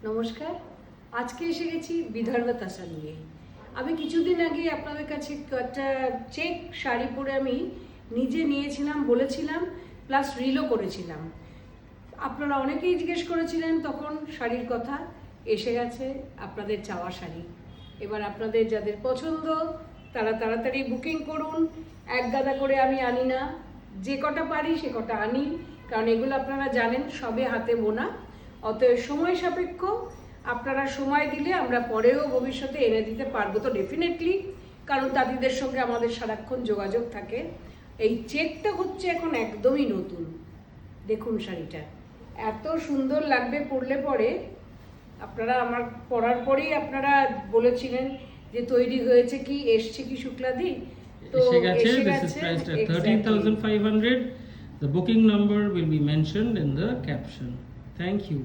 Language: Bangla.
নমস্কার। আজকে এসে গেছি বিদর্ভ তাসা নিয়ে। আমি কিছুদিন আগে আপনাদের কাছে একটা চেক শাড়ি পরে আমি নিজে নিয়েছিলাম, বলেছিলাম, প্লাস রিলও করেছিলাম। আপনারা অনেকেই জিজ্ঞেস করেছিলেন তখন শাড়ির কথা। এসে গেছে আপনাদের চাওয়া শাড়ি। এবার আপনাদের যাদের পছন্দ তারা তাড়াতাড়ি বুকিং করুন। এক গাদা করে আমি আনি না, যে কটা পারি সে কটা আনি, কারণ এগুলো আপনারা জানেন সবে হাতে বোনা, অতএব সময় সাপেক্ষ। আপনারা সময় দিলে আমরা পরেও ভবিষ্যতে এনে দিতে পারবো তো ডেফিনেটলি, কারণ তাঁতিদের সঙ্গে আমাদের সারাক্ষণ যোগাযোগ থাকে। এই চেকটা হচ্ছে এখন একদমই নতুন। দেখুন শাড়িটা এত সুন্দর লাগবে পরলে পরে। আপনারা আমার পরার পরেই আপনারা বলেছিলেন যে তৈরি হয়েছে কি, এসছে কি শুক্লাদি। তো এসে গেছে। এসে This is গেছে priced at exactly. 13,500. The booking number will be mentioned in the caption. Thank you.